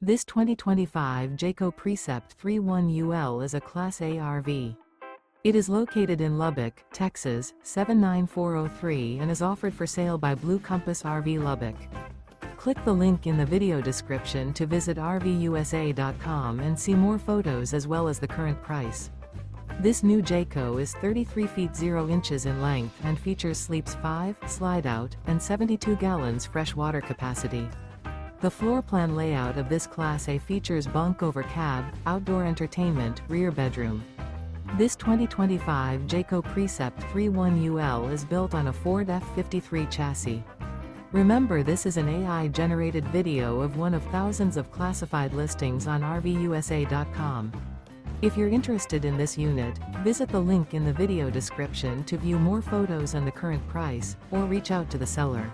This 2025 Jayco Precept 31UL is a Class A RV. It is located in Lubbock, Texas, 79403 and is offered for sale by Blue Compass RV Lubbock. Click the link in the video description to visit RVUSA.com and see more photos as well as the current price. This new Jayco is 33 feet 0 inches in length and features sleeps 5, Slideout, and 72 gallons fresh water capacity. The floor plan layout of this Class A features bunk over cab, outdoor entertainment, rear bedroom. This 2025 Jayco Precept 31UL is built on a Ford F53 chassis. Remember, this is an AI-generated video of one of thousands of classified listings on RVUSA.com. If you're interested in this unit, visit the link in the video description to view more photos and the current price, or reach out to the seller.